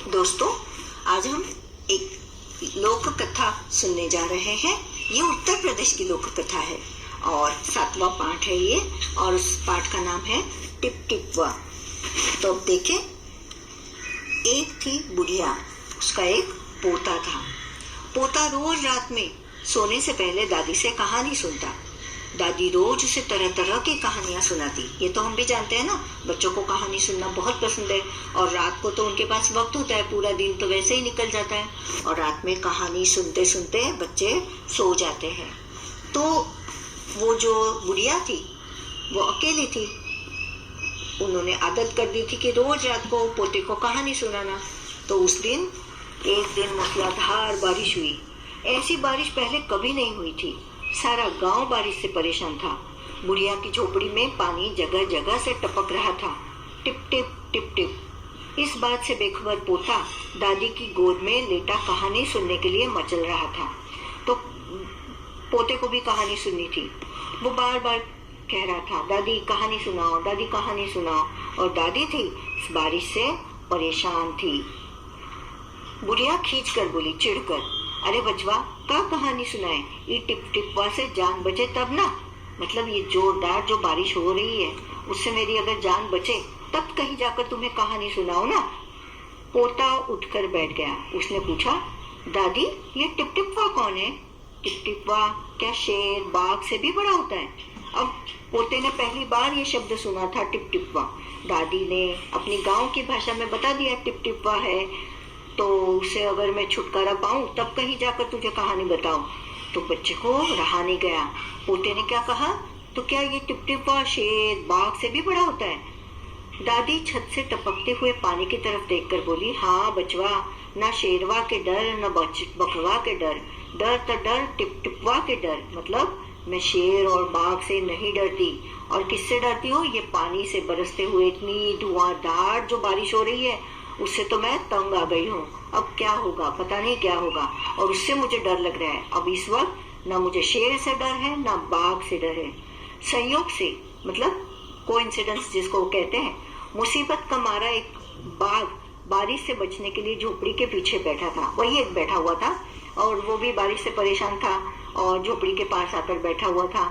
दोस्तों, आज हम एक लोक कथा सुनने जा रहे हैं। ये उत्तर प्रदेश की लोक कथा है और 7वां पाठ है ये, और उस पाठ का नाम है टिप टिपवा। तो अब देखें, एक थी बुढ़िया, उसका एक पोता था। पोता रोज रात में सोने से पहले दादी से कहानी सुनता। दादी रोज उसे तरह तरह की कहानियां सुनाती। ये तो हम भी जानते हैं ना, बच्चों को कहानी सुनना बहुत पसंद है। और रात को तो उनके पास वक्त होता है, पूरा दिन तो वैसे ही निकल जाता है और रात में कहानी सुनते सुनते बच्चे सो जाते हैं। तो वो जो बुढ़िया थी वो अकेली थी। उन्होंने आदत कर दी थी कि रोज रात को पोते को कहानी सुनाना। तो उस दिन एक दिन मूसलाधार बारिश हुई। ऐसी बारिश पहले कभी नहीं हुई थी। सारा गांव बारिश से परेशान था। बुढ़िया की झोपड़ी में पानी जगह जगह से टपक रहा था, टिप टिप टिप टिप। इस बात से बेखबर पोता दादी की गोद में लेटा कहानी सुनने के लिए मचल रहा था। तो पोते को भी कहानी सुननी थी। वो बार बार कह रहा था, दादी कहानी सुनाओ, दादी कहानी सुनाओ। और दादी थी इस बारिश से परेशान थी। बुढ़िया खींच कर बोली, चिढ़कर, अरे बचवा, क्या कहानी सुनाए? ये टिप टिपवा से जान बचे तब ना। मतलब ये जोरदार जो बारिश हो रही है उससे मेरी अगर जान बचे तब कहीं जाकर तुम्हें कहानी सुनाओ ना। पोता उठकर बैठ गया। उसने पूछा, दादी ये टिप टिपवा कौन है? टिप टिपवा क्या शेर बाघ से भी बड़ा होता है? अब पोते ने पहली बार ये शब्द सुना था, टिप टिपवा। दादी ने अपनी गांव की भाषा में बता दिया टिप टिपवा है, तो उसे अगर मैं छुटकारा पाऊं तब कहीं जाकर तुझे कहानी बताऊं। तो बच्चे को रहा नहीं गया। पोते ने क्या कहा, तो क्या ये टिप टिपवा शेर बाघ से भी बड़ा होता है? दादी छत से टपकते हुए पानी की तरफ देखकर बोली, हाँ बचवा, ना शेरवा के डर न बकवा के डर, डर तो डर टिप टिपवा के डर। मतलब मैं शेर और बाघ से नहीं डरती। और किससे डरती हूँ? ये पानी से बरसते हुए इतनी धुआंधार जो बारिश हो रही है उससे तो मैं तंग आ गई हूँ। अब क्या होगा पता नहीं क्या होगा, और उससे मुझे डर लग रहा है। अब इस वक्त ना मुझे शेर से डर है ना बाघ से डर है। संयोग से, मतलब कोइंसिडेंस जिसको कहते हैं, मुसीबत का मारा एक बाघ बारिश से बचने के लिए झोपड़ी के पीछे बैठा था। वही एक बैठा हुआ था और वो भी बारिश से परेशान था और झोपड़ी के पास आकर बैठा हुआ था।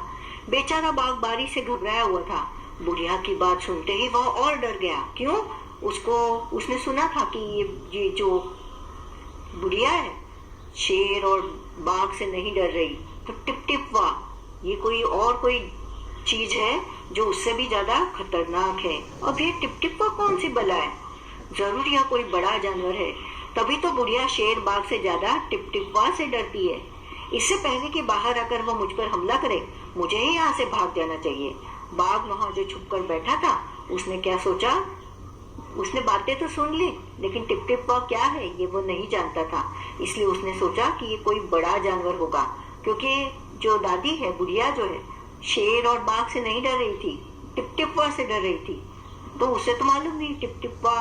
बेचारा बाघ बारिश से घबराया हुआ था। बुढ़िया की बात सुनते ही वह और डर गया। क्यों? उसने सुना था कि ये जो बुढ़िया है शेर और बाघ से नहीं डर रही। तो टिप टिपवा ये कोई चीज है जो उससे भी ज्यादा खतरनाक है। अब ये टिप टिपवा कौन सी बला है? जरूर यह कोई बड़ा जानवर है। तभी तो बुढ़िया शेर बाघ से ज्यादा टिप टिपवा से डरती है। इससे पहले कि बाहर आकर वह मुझ पर हमला करे, मुझे ही यहाँ से भाग जाना चाहिए। बाघ वहां जो छुपकर बैठा था, उसने क्या सोचा? उसने बातें तो सुन ली, लेकिन टिप टिपवा क्या है ये वो नहीं जानता था। इसलिए उसने सोचा कि ये कोई बड़ा जानवर होगा, क्योंकि जो दादी है, बुढ़िया जो है, शेर और बाघ से नहीं डर रही थी, टिप टिपवा से डर रही थी। तो उसे तो मालूम नहीं टिप टिपवा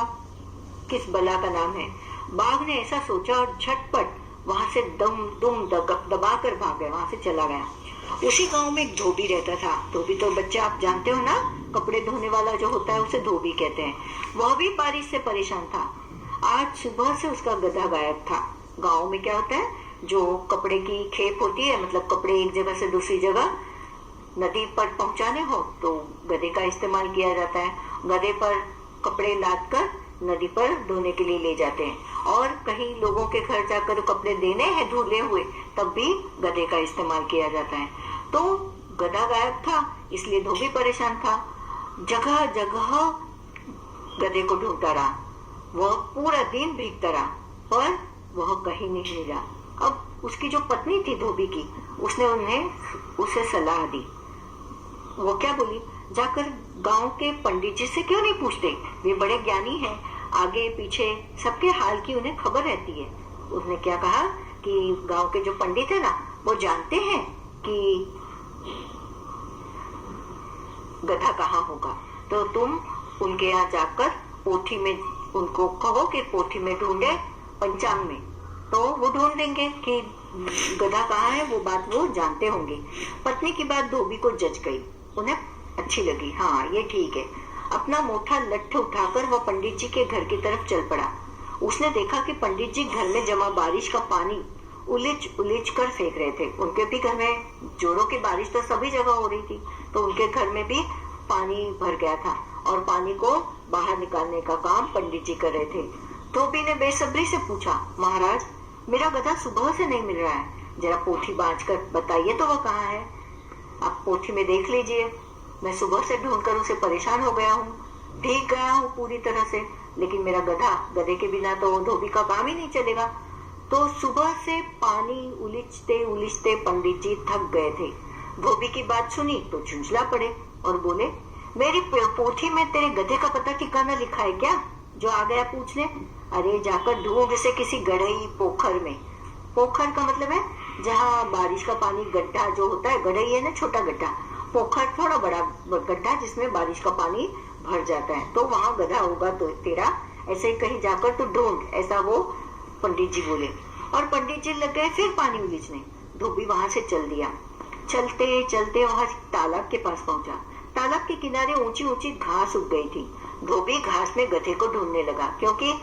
किस बला का नाम है। बाघ ने ऐसा सोचा और झटपट वहां से दुम दबा कर भाग गया, वहां से चला गया। उसी गांव में एक धोबी रहता था। धोबी तो बच्चे आप जानते हो ना, कपड़े धोने वाला जो होता है उसे धोबी कहते हैं। वह भी बारिश से परेशान था। आज सुबह से उसका गधा गायब था। गांव में क्या होता है, जो कपड़े की खेप होती है, मतलब कपड़े एक जगह से दूसरी जगह नदी पर पहुंचाने हो तो गधे का इस्तेमाल किया जाता है। गधे पर कपड़े लाद कर नदी पर धोने के लिए ले जाते हैं। और कहीं लोगों के घर जाकर कपड़े देने हैं धुले हुए, तब भी गधे का इस्तेमाल किया जाता है। तो गधा गायब था, इसलिए धोबी परेशान था। जगह जगह गधे को ढूंढता रहा। वह पूरा दिन भीगता रहा, पर वह कहीं नहीं मिला। अब उसकी जो पत्नी थी धोबी की, उसने उसे सलाह दी। वो क्या बोली, जाकर गांव के पंडित जी से क्यों नहीं पूछते? वे बड़े ज्ञानी हैं, आगे पीछे सबके हाल की उन्हें खबर रहती है। उसने क्या कहा कि गांव के जो पंडित है ना, वो जानते हैं कि गधा कहाँ होगा। तो तुम उनके यहाँ जाकर पोथी में उनको कहो कि पोथी में ढूंढे, पंचांग में, तो वो ढूंढ देंगे कि गधा कहाँ है। वो बात वो जानते होंगे। पत्नी की बात धोबी को जच गई, उन्हें अच्छी लगी। हाँ ये ठीक है। अपना मोटा लट्ठ उठाकर वह पंडित जी के घर की तरफ चल पड़ा। उसने देखा कि पंडित जी घर में जमा बारिश का पानी उलिच उलिच कर फेंक रहे थे। उनके भी घर में जोरों की बारिश तो सभी जगह हो रही थी, तो उनके घर में भी पानी भर गया था और पानी को बाहर निकालने का काम पंडित जी कर रहे थे। धोबी ने बेसब्री से पूछा, महाराज मेरा गधा सुबह से नहीं मिल रहा है, जरा पोथी बांच कर बताइए तो वह कहाँ है। आप पोथी में देख लीजिए, मैं सुबह से ढूंढकर उसे परेशान हो गया हूँ, भीग गया हूँ पूरी तरह से, लेकिन मेरा गधे के बिना तो धोबी का काम ही नहीं चलेगा। तो सुबह से पानी उलिचते उलिचते पंडित जी थक गए थे। धोबी की बात सुनी तो झुंझला पड़े और बोले, मेरी पोथी में तेरे गधे का पता ठिकाना लिखा है क्या, जो आ गया पूछने? अरे जाकर ढूंढ इसे किसी गढ़ई पोखर में। पोखर का मतलब है जहाँ बारिश का पानी, गड्ढा जो होता है, गढ़ई है ना छोटा गड्ढा, पोखर थोड़ा बड़ा गड्ढा जिसमें बारिश का पानी भर जाता है, तो वहां गधा होगा तो तेरा, ऐसे ही कहीं जाकर तो ढूंढ, ऐसा वो पंडित जी बोले। और पंडित जी लग गए फिर पानी उलीचने। धोबी वहां से चल दिया। चलते चलते वहां तालाब के पास पहुंचा। तालाब के किनारे ऊंची ऊंची घास उग गई थी। धोबी घास में गधे को ढूंढने लगा, क्योंकि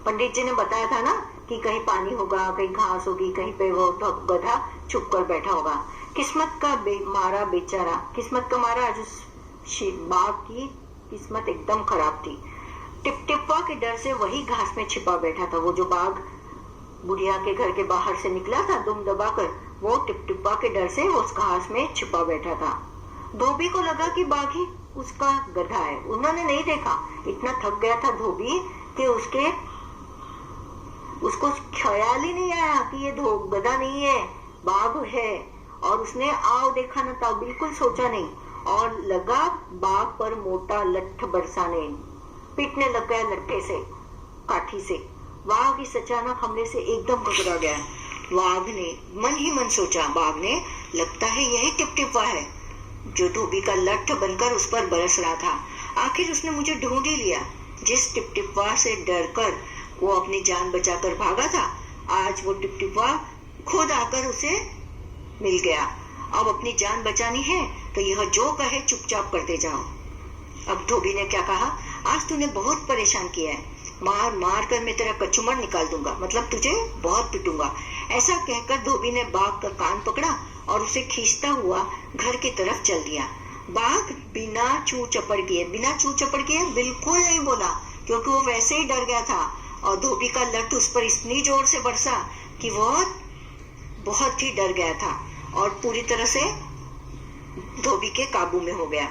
पंडित जी ने बताया था ना कि कहीं पानी होगा, कहीं घास होगी, कहीं पे वो गधा छुप कर बैठा होगा। किस्मत का मारा बेचारा, किस्मत का मारा, आज उस बाघ की किस्मत एकदम खराब थी। टिपटिपा के डर से वही घास में छिपा बैठा था। वो जो बाघ बुढ़िया के घर के बाहर से निकला था दुम दबाकर, वो टिपटिपा के डर से उस घास में छिपा बैठा था। धोबी को लगा कि बाघ ही उसका गधा है। उन्होंने नहीं देखा, इतना थक गया था धोबी कि उसको ख्याल ही नहीं आया कि ये गधा नहीं है, बाघ है। और उसने आओ देखा न था, बिल्कुल सोचा नहीं, और लगा बाघ पर मोटा लठ बरसाने, पीटने लग गया लट्ठे से, काठी से। बाघ इस अचानक हमले से एकदम घबरा गया। बाघ ने मन ही मन सोचा, बाघ ने, लगता है यही टिपटिपा है जो धोबी का लठ बनकर उस पर बरस रहा था। आखिर उसने मुझे ढूंढ ही लिया। जिस टिपटिपा से डरकर वो अपनी जान बचाकर भागा था, आज वो टिपटिपा खुद आकर उसे मिल गया। अब अपनी जान बचानी है तो यह जो कहे चुपचाप करते जाओ। अब धोबी ने क्या कहा, आज तूने बहुत परेशान किया है, मार मार कर मैं तेरा कचूमर निकाल दूंगा, मतलब तुझे बहुत पिटूंगा। ऐसा कहकर धोबी ने बाघ का कान पकड़ा और उसे खींचता हुआ घर की तरफ चल दिया। बाघ बिना चू चपड़ किए बिल्कुल नहीं बोला, क्योंकि वो वैसे ही डर गया था। और धोबी का लठ उस पर इतनी जोर से बरसा कि वह बहुत ही डर गया था और पूरी तरह से धोबी के काबू में हो गया।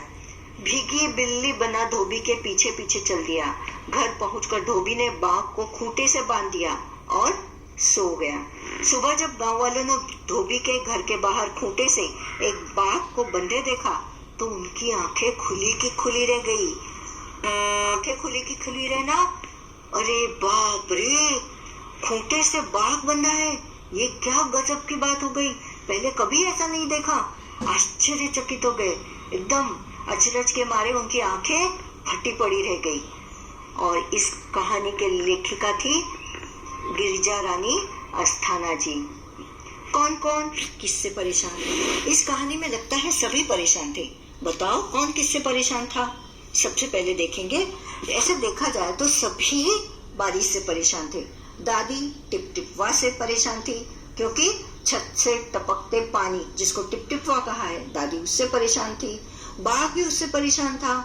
भीगी बिल्ली बना धोबी के पीछे पीछे चल दिया। घर पहुंचकर धोबी ने बाघ को खूंटे से बांध दिया और सो गया। सुबह जब गांव वालों ने धोबी के घर के बाहर खूंटे से एक बाघ को बंधे देखा तो उनकी आंखें खुली की खुली रह गई। आंखें खुली की खुली रहना, अरे बाप रे, खूंटे से बाघ बंधा है, ये क्या गजब की बात हो गई, पहले कभी ऐसा नहीं देखा। आश्चर्यचकित हो गए, एकदम अचरज के मारे उनकी आंखें फटी पड़ी रह गई। और इस कहानी के लेखिका थी गिरिजा रानी अस्थाना जी। कौन कौन किससे परेशान थे? इस कहानी में लगता है सभी परेशान थे। बताओ कौन किससे परेशान था? सबसे पहले देखेंगे, ऐसे देखा जाए तो सभी बारिश से परेशान थे। दादी टिपटिपवा से परेशान थी, क्योंकि छत से टपकते पानी जिसको टिपटिपवा कहा है, दादी उससे परेशान थी। बाघ भी उससे परेशान था।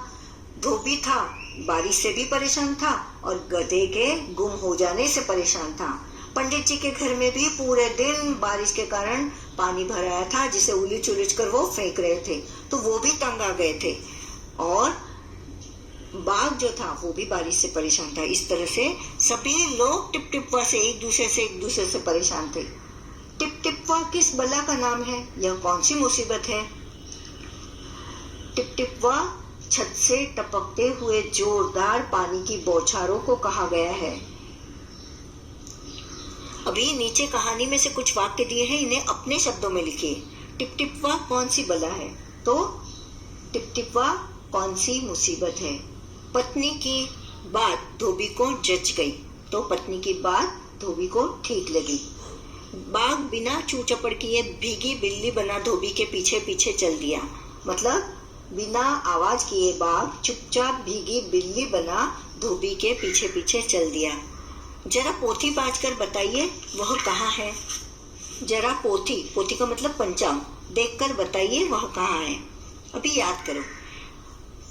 धोबी था, बारिश से भी परेशान था और गधे के गुम हो जाने से परेशान था। पंडित जी के घर में भी पूरे दिन बारिश के कारण पानी भर आया था, जिसे उलिच उलिच कर वो फेंक रहे थे, तो वो भी तंग आ गए थे। और बाघ जो था वो भी बारिश से परेशान था। इस तरह से सभी लोग टिपटिपवा से एक दूसरे से परेशान थे। टिपटिपवा किस बला का नाम है? यह कौन सी मुसीबत है? टिपटिपवा छत से टपकते हुए जोरदार पानी की बौछारों को कहा गया है। अभी नीचे कहानी में से कुछ वाक्य दिए हैं, इन्हें अपने शब्दों में लिखिए। टिपटिपवा कौन सी बला है? तो टिपटिपवा कौन सी मुसीबत है? पत्नी की बात धोबी को जच गई, तो पत्नी की बात धोबी को ठीक लगी। बाघ बिना चू चपड़ किए भीगी बिल्ली बना धोबी के पीछे पीछे चल दिया, मतलब बिना आवाज किए बाघ चुपचाप भीगी बिल्ली बना धोबी के पीछे पीछे चल दिया। जरा पोथी बाँच कर बताइए वह कहाँ है। जरा पोथी, पोथी का मतलब पंचांग, देखकर बताइए वह कहाँ है। अभी याद करो।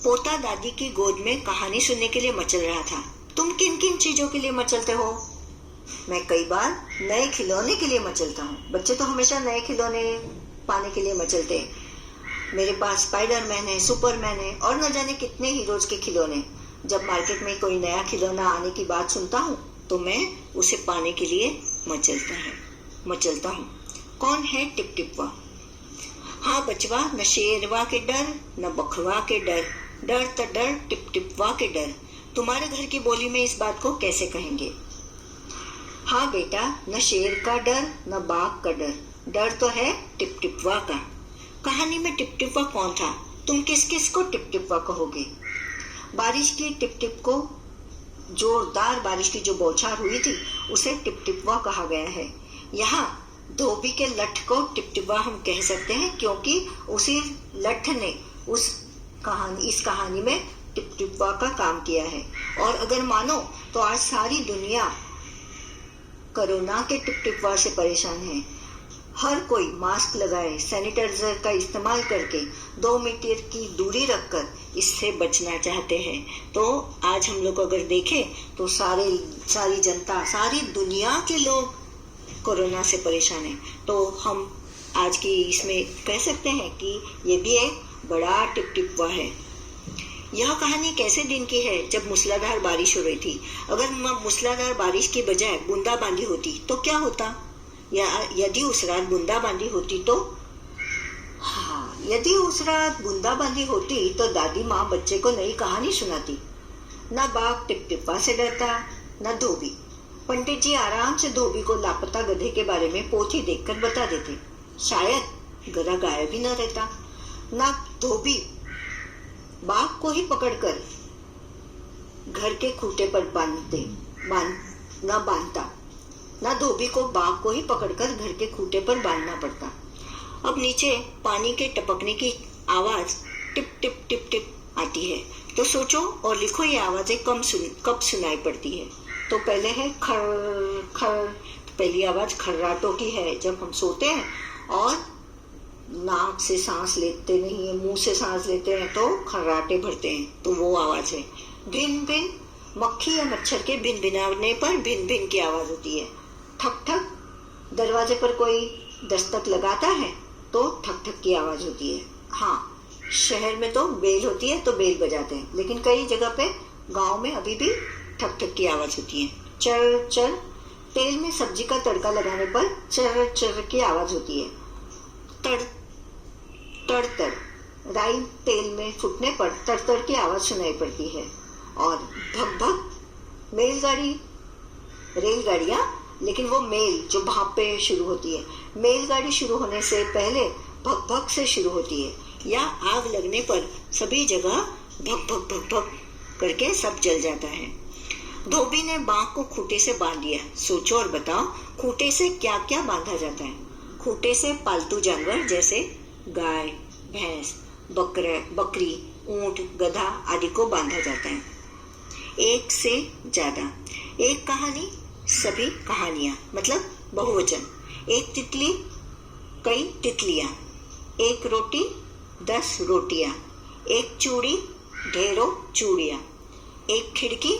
पोता दादी की गोद में कहानी सुनने के लिए मचल रहा था। तुम किन किन चीजों के लिए मचलते हो? मैं कई बार नए खिलौने के लिए मचलता हूँ। बच्चे तो हमेशा नए खिलौने पाने के लिए मचलते हैं। मेरे पास स्पाइडरमैन है, सुपरमैन है और न जाने कितने हीरोज के खिलौने। जब मार्केट में कोई नया खिलौना आने की बात सुनता हूँ तो मैं उसे पाने के लिए मचलता हूँ। कौन है टिप टिपवा? हाँ बचवा, न शेरवा के डर न बखवा के डर, डर त डर टिप टिपवा के डर। तुम्हारे घर की बोली में इस बात को कैसे कहेंगे? हाँ बेटा, न शेर का डर न बाघ का डर, डर तो है टिप टिपवा का। कहानी में टिप टिपवा कौन था? तुम किस किस को टिप टिपवा कहोगे? बारिश की टिप टिप को, जोरदार बारिश की जो बौछार हुई थी उसे टिप टिपवा कहा गया है। यहाँ धोबी के लठ को टिप टिपवा हम कह सकते हैं क्योंकि उसी लठ ने इस कहानी में टिप टिपवा का काम किया है। और अगर मानो तो आज सारी दुनिया कोरोना के टिप टिपवा से परेशान है। हर कोई मास्क लगाए, सैनिटाइजर का इस्तेमाल करके 2 मीटर की दूरी रखकर इससे बचना चाहते हैं। तो आज हम लोग अगर देखें तो सारी जनता, सारी दुनिया के लोग कोरोना से परेशान है। तो हम आज की इसमें कह सकते हैं कि ये भी एक बड़ा टिप टिपवा है। यह कहानी कैसे दिन की है? जब मूसलाधार बारिश हो रही थी। अगर मूसलाधार बारिश की बजाय बूंदाबांदी होती तो क्या होता? या यदि उस रात बूंदाबांदी होती तो? हाँ, यदि उस रात बूंदाबांदी होती तो दादी माँ बच्चे को नई कहानी सुनाती। न बाघ टिप टिप्पा से डरता न धोबी। पंडित जी आराम से धोबी को लापता गधे के बारे में पोथी देखकर बता देते। शायद गधा गायब ही न रहता। न धोबी बाघ को ही पकड़कर घर के खूंटे पर बांधता, न धोबी को बाघ को ही पकड़कर घर के खूंटे पर बांधना पड़ता। अब नीचे पानी के टपकने की आवाज टिप टिप टिप टिप आती है। तो सोचो और लिखो ये आवाजें कब सुनाई पड़ती है। तो पहले है खर खर। पहली आवाज खर्राटों की है जब हम सोते हैं और नाक से सांस लेते नहीं है, मुंह से सांस लेते हैं तो खर्राटे भरते हैं, तो वो आवाज है। भिन भिन, मक्खी या मच्छर के भिन भिनाने पर भिन भिन की आवाज होती है। ठक ठक, दरवाजे पर कोई दस्तक लगाता है तो ठक ठक की आवाज होती है। हाँ, शहर में तो बेल होती है तो बेल बजाते हैं, लेकिन कई जगह पे गांव में अभी भी ठक ठक की आवाज होती है। चर चर, तेल में सब्जी का तड़का लगाने पर चर चर की आवाज होती है। तड़ तड़ तड़, राई तेल में फूटने पर तड़ तड़ की आवाज सुनाई पड़ती है। और भग भग, रेलगाड़ियां, लेकिन वो मेल जो भाप पे शुरू होती है। मेलगाड़ी शुरू होने से पहले भग भग से शुरू होती है। या आग लगने पर सभी जगह भग भग भग भग करके सब जल जाता है। धोबी ने बाघ को खूंटे से बांध दिया। सोचो और बताओ, खूंटे से क्या क्या बांधा जाता है? खूंटे से पालतू जानवर जैसे गाय, भैंस, बकरी, ऊंट, गधा आदि को बांधा जाता है। एक से ज्यादा, एक कहानी सभी कहानियां, मतलब बहुवचन। एक तितली कई तितलियां, एक रोटी 10 रोटियां, एक चूड़ी ढेरों चूड़ियां, एक खिड़की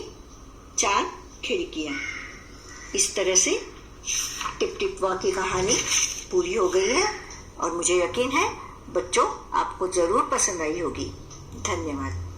4 खिड़कियां। इस तरह से टिप टिपवा की कहानी पूरी हो गई है और मुझे यकीन है बच्चों आपको जरूर पसंद आई होगी। धन्यवाद।